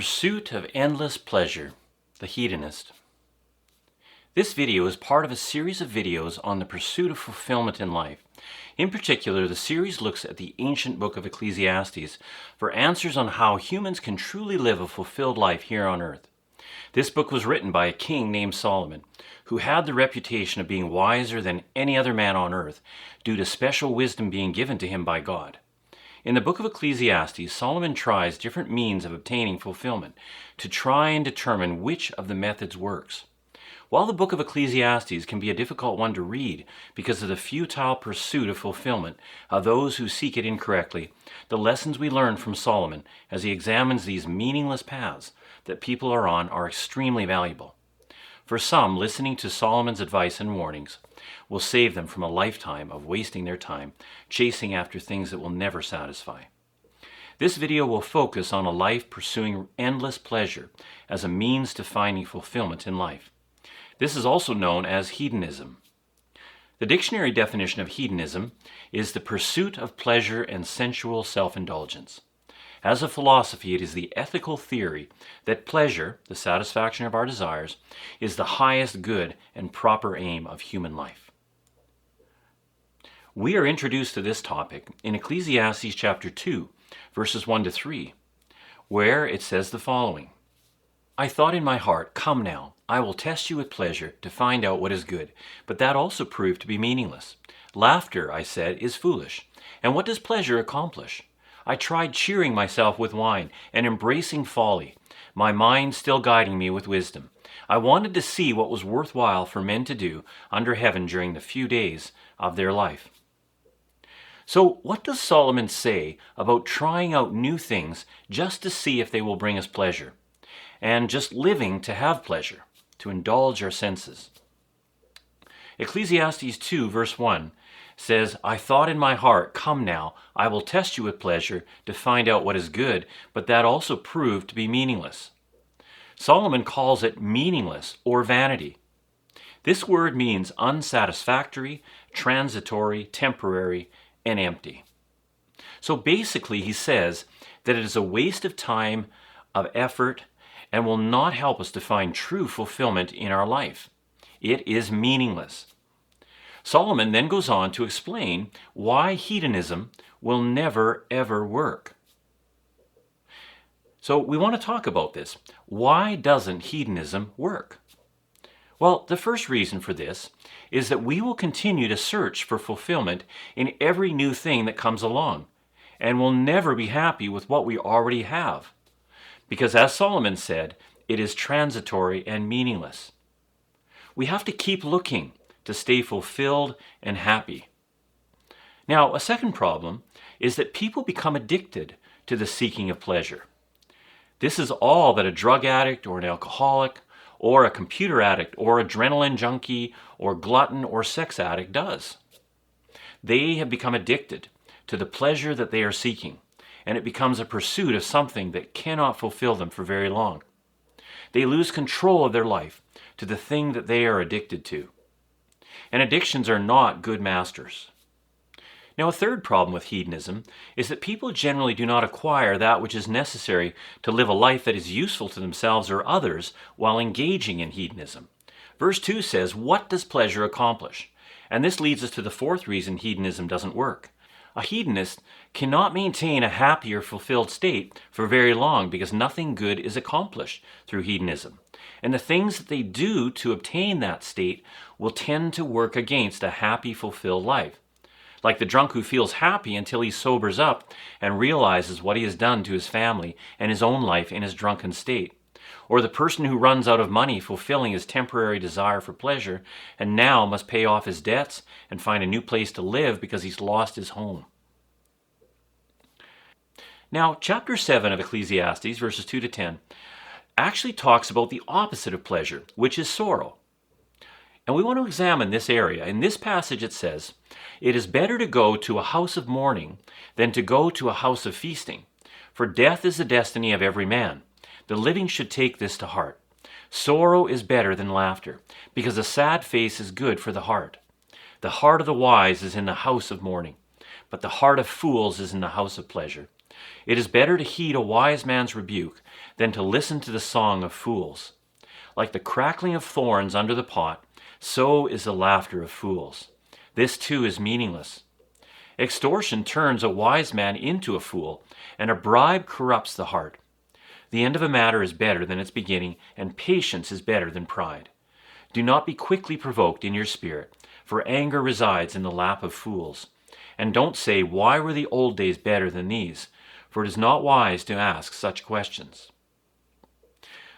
pursuit of endless pleasure, the hedonist. This video is part of a series of videos on the pursuit of fulfillment in life. In particular, the series looks at the ancient book of Ecclesiastes for answers on how humans can truly live a fulfilled life here on earth. This book was written by a king named Solomon, who had the reputation of being wiser than any other man on earth due to special wisdom being given to him by God. In the book of Ecclesiastes, Solomon tries different means of obtaining fulfillment to try and determine which of the methods works. While the book of Ecclesiastes can be a difficult one to read because of the futile pursuit of fulfillment of those who seek it incorrectly, the lessons we learn from Solomon as he examines these meaningless paths that people are on are extremely valuable. For some, listening to Solomon's advice and warnings will save them from a lifetime of wasting their time chasing after things that will never satisfy. This video will focus on a life pursuing endless pleasure as a means to finding fulfillment in life. This is also known as hedonism. The dictionary definition of hedonism is the pursuit of pleasure and sensual self-indulgence. As a philosophy, it is the ethical theory that pleasure, the satisfaction of our desires, is the highest good and proper aim of human life. We are introduced to this topic in Ecclesiastes chapter 2, verses 1 to 3, where it says the following: I thought in my heart, come now, I will test you with pleasure to find out what is good, but that also proved to be meaningless. Laughter, I said, is foolish, and what does pleasure accomplish? I tried cheering myself with wine and embracing folly, my mind still guiding me with wisdom. I wanted to see what was worthwhile for men to do under heaven during the few days of their life. So what does Solomon say about trying out new things just to see if they will bring us pleasure, and just living to have pleasure, to indulge our senses? Ecclesiastes 2 verse 1 says, I thought in my heart, come now, I will test you with pleasure to find out what is good, but that also proved to be meaningless. Solomon calls it meaningless or vanity. This word means unsatisfactory, transitory, temporary, and empty. So basically he says that it is a waste of time, of effort, and will not help us to find true fulfillment in our life. It is meaningless. Solomon then goes on to explain why hedonism will never ever work. So we want to talk about this. Why doesn't hedonism work? Well, the first reason for this is that we will continue to search for fulfillment in every new thing that comes along, and will never be happy with what we already have. Because as Solomon said, it is transitory and meaningless. We have to keep looking to stay fulfilled and happy. Now, a second problem is that people become addicted to the seeking of pleasure. This is all that a drug addict or an alcoholic or a computer addict or adrenaline junkie or glutton or sex addict does. They have become addicted to the pleasure that they are seeking, and it becomes a pursuit of something that cannot fulfill them for very long. They lose control of their life to the thing that they are addicted to. And addictions are not good masters. Now, a third problem with hedonism is that people generally do not acquire that which is necessary to live a life that is useful to themselves or others while engaging in hedonism. Verse 2 says, what does pleasure accomplish? And this leads us to the fourth reason hedonism doesn't work. A hedonist cannot maintain a happy or fulfilled state for very long because nothing good is accomplished through hedonism. And the things that they do to obtain that state will tend to work against a happy, fulfilled life. Like the drunk who feels happy until he sobers up and realizes what he has done to his family and his own life in his drunken state. Or the person who runs out of money fulfilling his temporary desire for pleasure and now must pay off his debts and find a new place to live because he's lost his home. Now, chapter 7 of Ecclesiastes, verses 2 to 10, actually talks about the opposite of pleasure, which is sorrow. And we want to examine this area. In this passage it says, it is better to go to a house of mourning than to go to a house of feasting, for death is the destiny of every man. The living should take this to heart. Sorrow is better than laughter, because a sad face is good for the heart. The heart of the wise is in the house of mourning, but the heart of fools is in the house of pleasure. It is better to heed a wise man's rebuke than to listen to the song of fools. Like the crackling of thorns under the pot, so is the laughter of fools. This too is meaningless. Extortion turns a wise man into a fool, and a bribe corrupts the heart. The end of a matter is better than its beginning, and patience is better than pride. Do not be quickly provoked in your spirit, for anger resides in the lap of fools. And don't say, "Why were the old days better than these?" For it is not wise to ask such questions.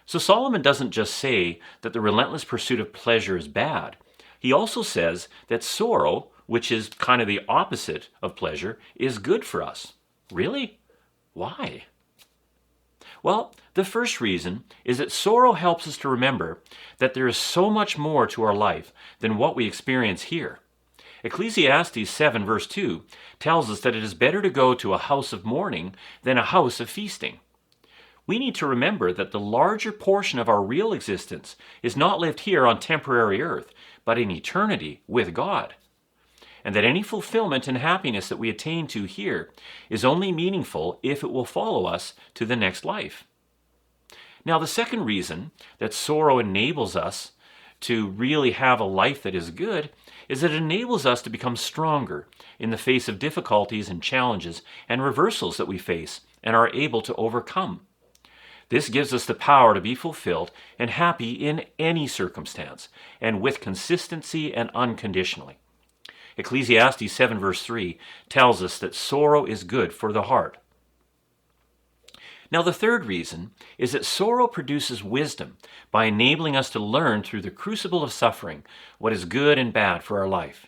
So Solomon doesn't just say that the relentless pursuit of pleasure is bad. He also says that sorrow, which is kind of the opposite of pleasure, is good for us. Really? Why? Well, the first reason is that sorrow helps us to remember that there is so much more to our life than what we experience here. Ecclesiastes 7 verse 2 tells us that it is better to go to a house of mourning than a house of feasting. We need to remember that the larger portion of our real existence is not lived here on temporary earth, but in eternity with God. And that any fulfillment and happiness that we attain to here is only meaningful if it will follow us to the next life. Now, the second reason that sorrow enables us to really have a life that is good is that it enables us to become stronger in the face of difficulties and challenges and reversals that we face and are able to overcome. This gives us the power to be fulfilled and happy in any circumstance, and with consistency and unconditionally. Ecclesiastes 7 verse 3 tells us that sorrow is good for the heart. Now, the third reason is that sorrow produces wisdom by enabling us to learn through the crucible of suffering what is good and bad for our life.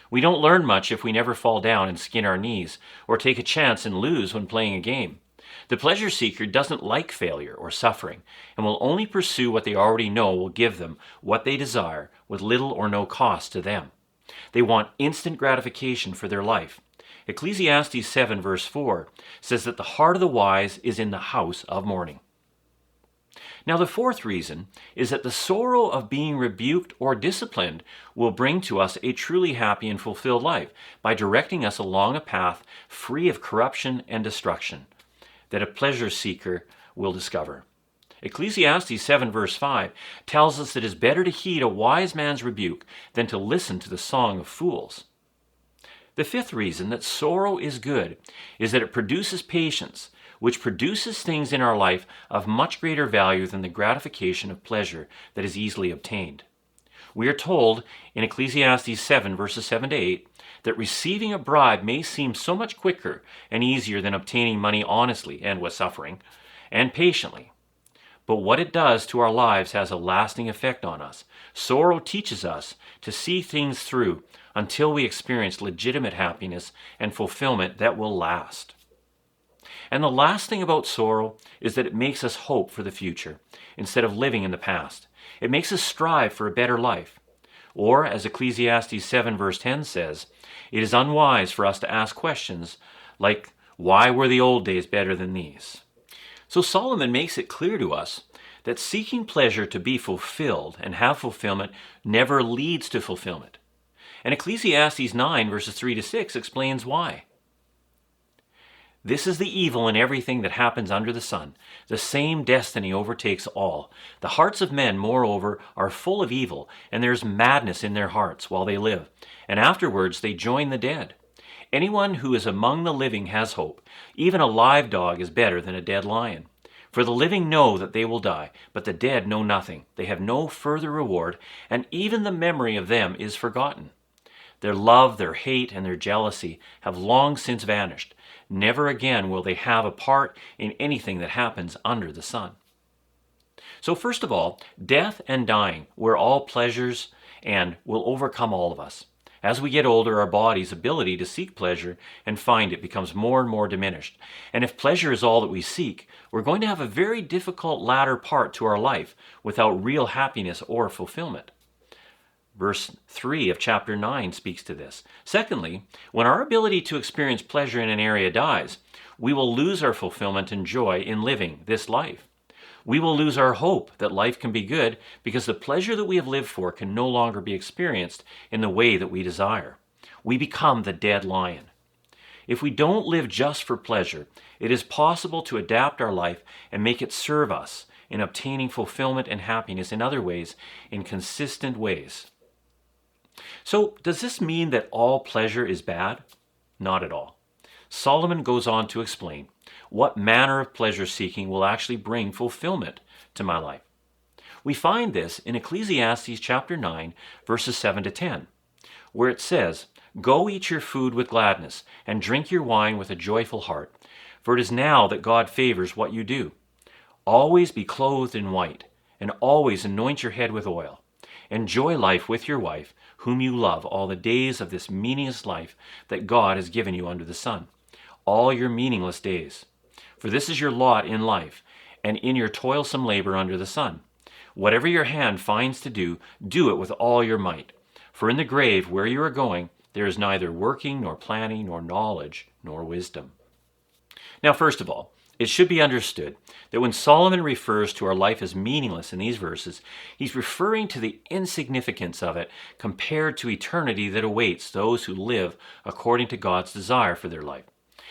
We don't learn much if we never fall down and skin our knees or take a chance and lose when playing a game. The pleasure seeker doesn't like failure or suffering and will only pursue what they already know will give them what they desire with little or no cost to them. They want instant gratification for their life. Ecclesiastes 7 verse 4 says that the heart of the wise is in the house of mourning. Now, the fourth reason is that the sorrow of being rebuked or disciplined will bring to us a truly happy and fulfilled life by directing us along a path free of corruption and destruction that a pleasure seeker will discover. Ecclesiastes 7 verse 5 tells us that it is better to heed a wise man's rebuke than to listen to the song of fools. The fifth reason that sorrow is good is that it produces patience, which produces things in our life of much greater value than the gratification of pleasure that is easily obtained. We are told in Ecclesiastes 7 verses 7 to 8 that receiving a bribe may seem so much quicker and easier than obtaining money honestly and with suffering and patiently. But what it does to our lives has a lasting effect on us. Sorrow teaches us to see things through until we experience legitimate happiness and fulfillment that will last. And the last thing about sorrow is that it makes us hope for the future instead of living in the past. It makes us strive for a better life. Or, as Ecclesiastes 7 verse 10 says, it is unwise for us to ask questions like, "Why were the old days better than these?" So Solomon makes it clear to us that seeking pleasure to be fulfilled and have fulfillment never leads to fulfillment. And Ecclesiastes 9 verses 3 to 6 explains why. This is the evil in everything that happens under the sun. The same destiny overtakes all. The hearts of men, moreover, are full of evil, and there is madness in their hearts while they live, and afterwards they join the dead. Anyone who is among the living has hope. Even a live dog is better than a dead lion. For the living know that they will die, but the dead know nothing. They have no further reward, and even the memory of them is forgotten. Their love, their hate, and their jealousy have long since vanished. Never again will they have a part in anything that happens under the sun. So first of all, death and dying were all pleasures and will overcome all of us. As we get older, our body's ability to seek pleasure and find it becomes more and more diminished. And if pleasure is all that we seek, we're going to have a very difficult latter part to our life without real happiness or fulfillment. Verse 3 of chapter 9 speaks to this. Secondly, when our ability to experience pleasure in an area dies, we will lose our fulfillment and joy in living this life. We will lose our hope that life can be good because the pleasure that we have lived for can no longer be experienced in the way that we desire. We become the dead lion. If we don't live just for pleasure, it is possible to adapt our life and make it serve us in obtaining fulfillment and happiness in other ways, in consistent ways. So, does this mean that all pleasure is bad? Not at all. Solomon goes on to explain what manner of pleasure seeking will actually bring fulfillment to my life. We find this in Ecclesiastes chapter 9, verses 7 to 10, where it says, "Go eat your food with gladness, and drink your wine with a joyful heart, for it is now that God favors what you do. Always be clothed in white, and always anoint your head with oil. Enjoy life with your wife, whom you love, all the days of this meaningless life that God has given you under the sun, all your meaningless days. For this is your lot in life, and in your toilsome labor under the sun. Whatever your hand finds to do, do it with all your might. For in the grave where you are going, there is neither working, nor planning, nor knowledge, nor wisdom." Now, first of all, it should be understood that when Solomon refers to our life as meaningless in these verses, he's referring to the insignificance of it compared to eternity that awaits those who live according to God's desire for their life.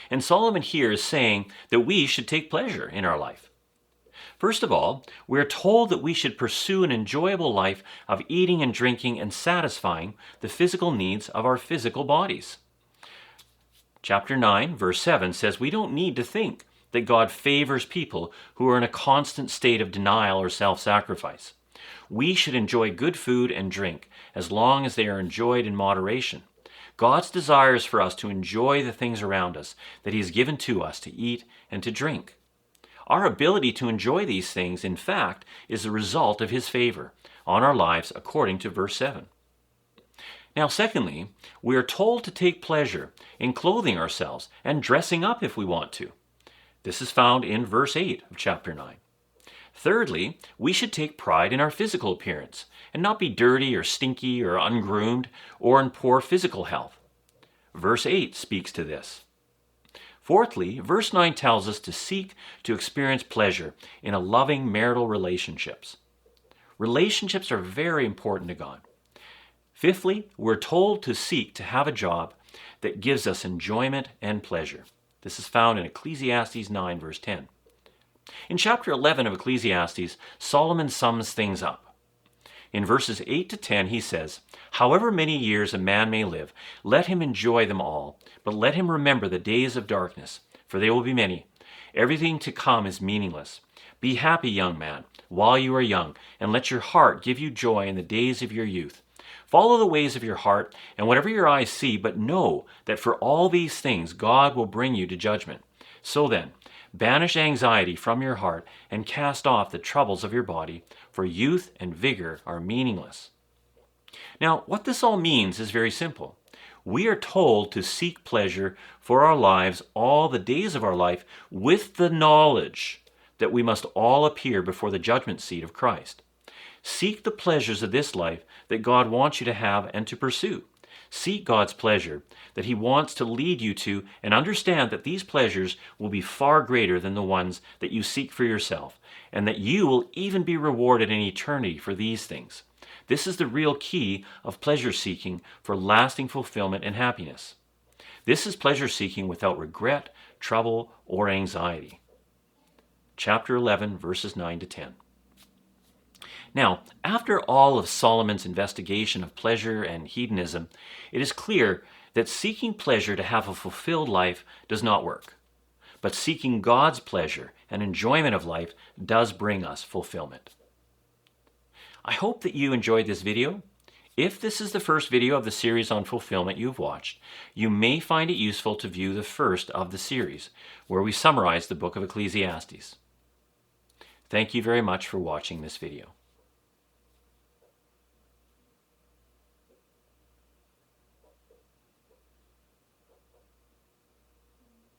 And Solomon here is saying that we should take pleasure in our life. First of all, we are told that we should pursue an enjoyable life of eating and drinking and satisfying the physical needs of our physical bodies. Chapter 9, verse 7 says we don't need to think that God favors people who are in a constant state of denial or self-sacrifice. We should enjoy good food and drink as long as they are enjoyed in moderation. God's desire is for us to enjoy the things around us that He has given to us to eat and to drink. Our ability to enjoy these things, in fact, is the result of His favor on our lives according to verse 7. Now, secondly, we are told to take pleasure in clothing ourselves and dressing up if we want to. This is found in verse 8 of chapter 9. Thirdly, we should take pride in our physical appearance and not be dirty or stinky or ungroomed or in poor physical health. Verse 8 speaks to this. Fourthly, verse 9 tells us to seek to experience pleasure in a loving marital relationships. Relationships are very important to God. Fifthly, we're told to seek to have a job that gives us enjoyment and pleasure. This is found in Ecclesiastes 9, verse 10. In chapter 11 of Ecclesiastes, Solomon sums things up. In verses 8 to 10, he says, "However many years a man may live, let him enjoy them all, but let him remember the days of darkness, for they will be many. Everything to come is meaningless. Be happy, young man, while you are young, and let your heart give you joy in the days of your youth. Follow the ways of your heart, and whatever your eyes see, but know that for all these things God will bring you to judgment. So then, banish anxiety from your heart and cast off the troubles of your body, for youth and vigor are meaningless." Now, what this all means is very simple. We are told to seek pleasure for our lives all the days of our life with the knowledge that we must all appear before the judgment seat of Christ. Seek the pleasures of this life that God wants you to have and to pursue. Seek God's pleasure that He wants to lead you to, and understand that these pleasures will be far greater than the ones that you seek for yourself, and that you will even be rewarded in eternity for these things. This is the real key of pleasure seeking for lasting fulfillment and happiness. This is pleasure seeking without regret, trouble, or anxiety. Chapter 11, verses 9 to 10. Now, after all of Solomon's investigation of pleasure and hedonism, it is clear that seeking pleasure to have a fulfilled life does not work. But seeking God's pleasure and enjoyment of life does bring us fulfillment. I hope that you enjoyed this video. If this is the first video of the series on fulfillment you've watched, you may find it useful to view the first of the series, where we summarize the book of Ecclesiastes. Thank you very much for watching this video.